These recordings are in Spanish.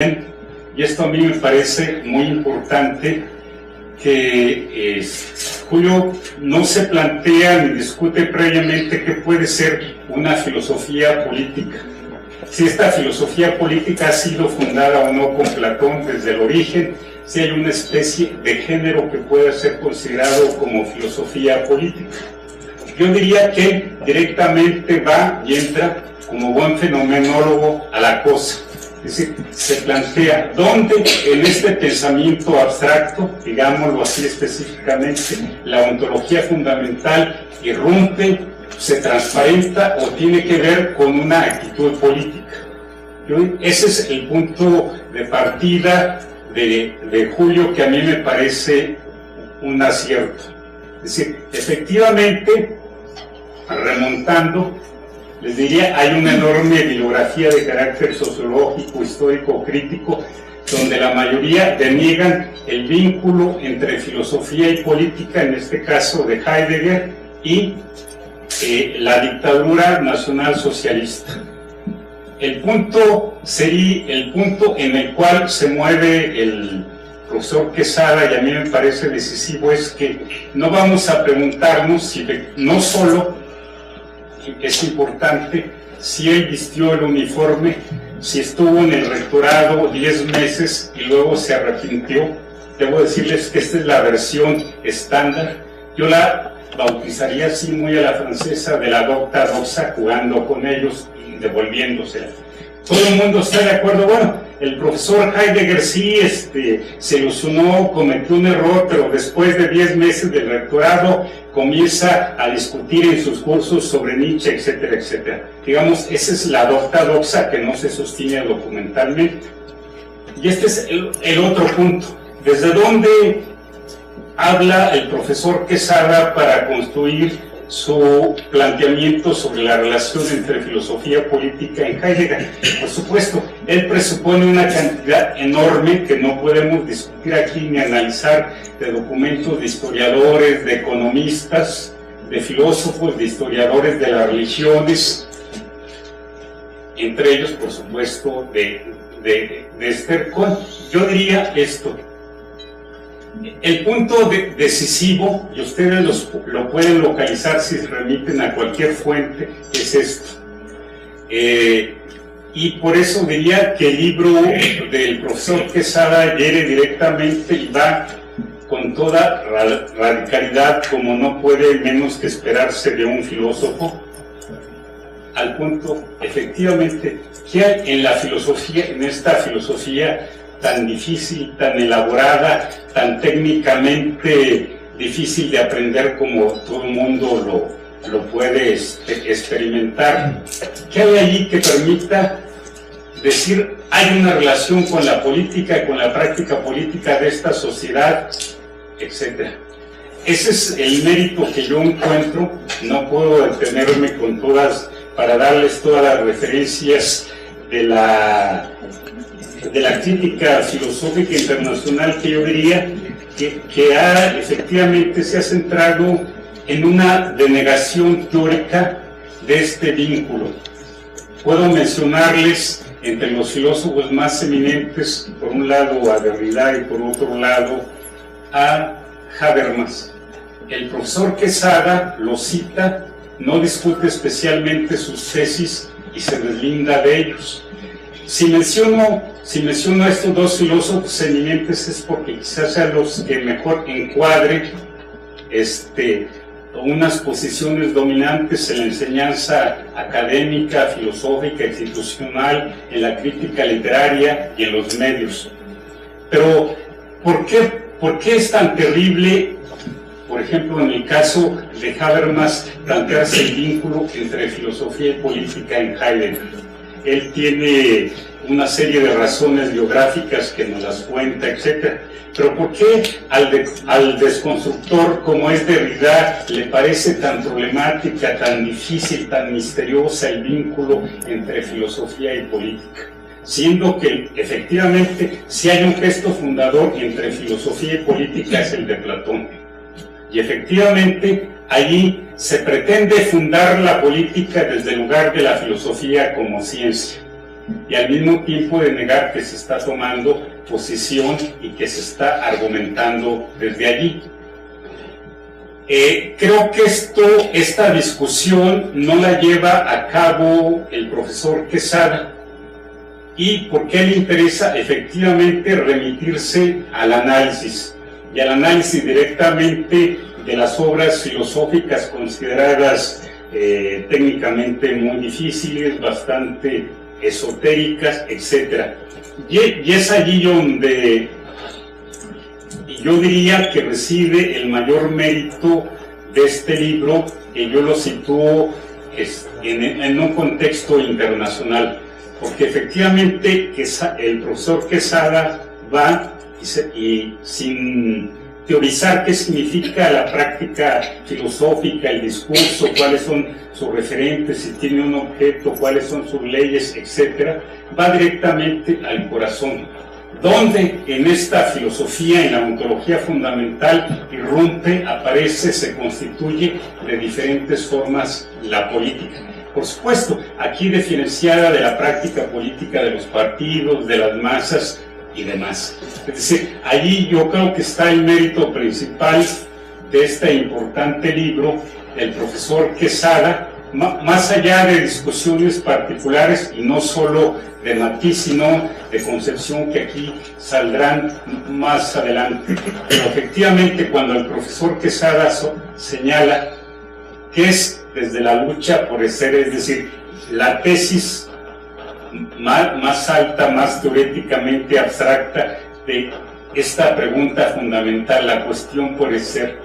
y esto a mí me parece muy importante, que Julio no se plantea ni discute previamente qué puede ser una filosofía política. Si esta filosofía política ha sido fundada o no con Platón desde el origen, si hay una especie de género que pueda ser considerado como filosofía política. Yo diría que directamente va y entra como buen fenomenólogo a la cosa. Es decir, se plantea dónde en este pensamiento abstracto, digámoslo así específicamente, la ontología fundamental irrumpe, se transparenta o tiene que ver con una actitud política. Ese es el punto de partida de Julio, que a mí me parece un acierto. Es decir, efectivamente, remontando, les diría, hay una enorme bibliografía de carácter sociológico, histórico, crítico, donde la mayoría deniegan el vínculo entre filosofía y política, en este caso de Heidegger, y la dictadura nacional socialista. El punto sería el punto en el cual se mueve el profesor Quesada, y a mí me parece decisivo, es que no vamos a preguntarnos si no solo es importante si él vistió el uniforme, si estuvo en el rectorado 10 meses y luego se arrepintió. Debo decirles que esta es la versión estándar. Yo la bautizaría así, muy a la francesa, de la docta doxa, jugando con ellos y devolviéndosela. Todo el mundo está de acuerdo. Bueno, el profesor Heidegger sí se ilusionó, cometió un error, pero después de 10 meses del rectorado comienza a discutir en sus cursos sobre Nietzsche, etcétera, etcétera. Digamos, esa es la docta doxa que no se sostiene documentalmente. Y este es el otro punto. ¿Desde dónde habla el profesor Quesada para construir su planteamiento sobre la relación entre filosofía política y Heidegger? Por supuesto, él presupone una cantidad enorme que no podemos discutir aquí ni analizar, de documentos de historiadores, de economistas, de filósofos, de historiadores de las religiones, entre ellos, por supuesto, de Esther Cohen. Yo diría esto: el punto decisivo, y ustedes lo pueden localizar si se remiten a cualquier fuente, es esto. Y por eso diría que el libro del profesor Quesada hiere directamente y va con toda radicalidad, como no puede menos que esperarse de un filósofo, al punto, efectivamente, que hay en la filosofía, en esta filosofía tan difícil, tan elaborada, tan técnicamente difícil de aprender como todo el mundo lo puede experimentar. ¿Qué hay allí que permita decir hay una relación con la política, con la práctica política de esta sociedad, etcétera? Ese es el mérito que yo encuentro. No puedo detenerme con todas, para darles todas las referencias de la crítica filosófica internacional, que yo diría que efectivamente se ha centrado en una denegación teórica de este vínculo. Puedo mencionarles entre los filósofos más eminentes, por un lado a Derrida y por otro lado a Habermas. El profesor Quesada lo cita, no discute especialmente sus tesis y se deslinda de ellos. Si menciono a estos dos filósofos eminentes es porque quizás sean los que mejor encuadren unas posiciones dominantes en la enseñanza académica, filosófica, institucional, en la crítica literaria y en los medios. Pero, ¿por qué es tan terrible, por ejemplo, en el caso de Habermas, plantearse el vínculo entre filosofía y política en Heidegger? Él tiene una serie de razones biográficas que nos las cuenta, etc. Pero ¿por qué al desconstructor como es Derrida le parece tan problemática, tan difícil, tan misteriosa el vínculo entre filosofía y política? Siendo que efectivamente si hay un gesto fundador entre filosofía y política es el de Platón. Y efectivamente allí se pretende fundar la política desde el lugar de la filosofía como ciencia. y al mismo tiempo de negar que se está tomando posición y que se está argumentando desde allí. Creo que esta discusión no la lleva a cabo el profesor Quesada. ¿Y por qué le interesa? Efectivamente remitirse al análisis, y al análisis directamente de las obras filosóficas consideradas técnicamente muy difíciles, bastante esotéricas, etc. Y es allí donde yo diría que reside el mayor mérito de este libro, que yo lo sitúo en un contexto internacional, porque efectivamente el profesor Quesada va y sin teorizar qué significa la práctica filosófica, el discurso, cuáles son sus referentes, si tiene un objeto, cuáles son sus leyes, etc., va directamente al corazón, donde en esta filosofía, en la ontología fundamental, irrumpe, aparece, se constituye de diferentes formas la política. Por supuesto, aquí diferenciada de la práctica política de los partidos, de las masas y demás. Es decir, allí yo creo que está el mérito principal de este importante libro del profesor Quesada, más allá de discusiones particulares y no solo de matiz, sino de concepción que aquí saldrán más adelante. Pero efectivamente, cuando el profesor Quesada señala que es desde la lucha por el ser, es decir, la tesis más alta, más teóricamente abstracta de esta pregunta fundamental, la cuestión por el ser,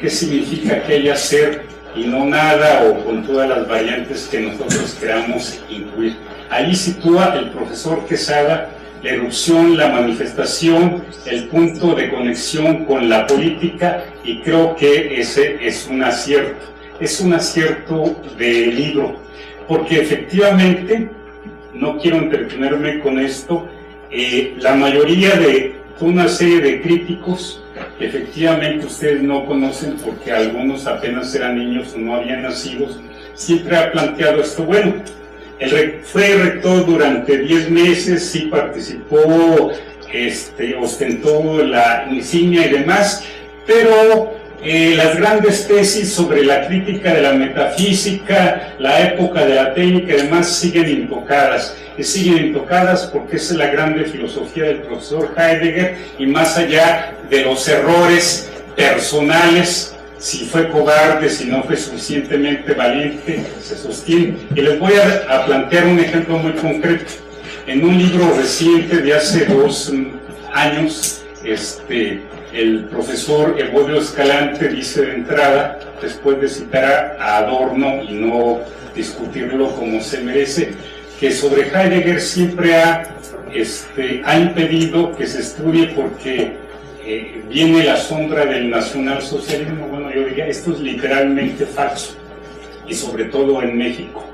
¿qué significa que haya ser y no nada, o con todas las variantes que nosotros queramos incluir? Allí sitúa el profesor Quesada la erupción, la manifestación, el punto de conexión con la política, y creo que ese es un acierto. Es un acierto de libro, porque efectivamente, no quiero entretenerme con esto, la mayoría de una serie de críticos, efectivamente ustedes no conocen porque algunos apenas eran niños o no habían nacido, siempre ha planteado esto. Bueno, fue rector durante 10 meses, sí participó, ostentó la insignia y demás, pero las grandes tesis sobre la crítica de la metafísica, la época de la técnica y demás siguen intocadas. Y siguen intocadas porque esa es la grande filosofía del profesor Heidegger, y más allá de los errores personales, si fue cobarde, si no fue suficientemente valiente, se sostiene. Y les voy a plantear un ejemplo muy concreto. En un libro reciente de hace 2 años, el profesor Evodio Escalante dice de entrada, después de citar a Adorno y no discutirlo como se merece, que sobre Heidegger siempre ha impedido que se estudie porque viene la sombra del nacionalsocialismo. Bueno, yo diría, esto es literalmente falso, y sobre todo en México.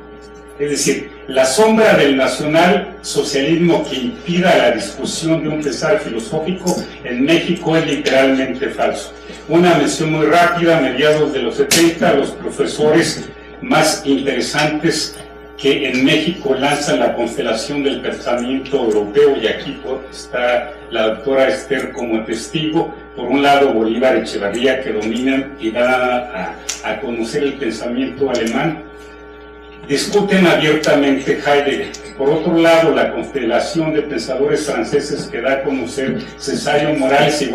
Es decir, la sombra del nacionalsocialismo que impida la discusión de un pensar filosófico en México es literalmente falso. Una mención muy rápida: a mediados de los 70, los profesores más interesantes que en México lanzan la constelación del pensamiento europeo, y aquí está la doctora Esther como testigo. Por un lado, Bolívar, Echevarría, que dominan y dan a conocer el pensamiento alemán, discuten abiertamente Heidegger. Por otro lado, la constelación de pensadores franceses que da a conocer Cesario Morales y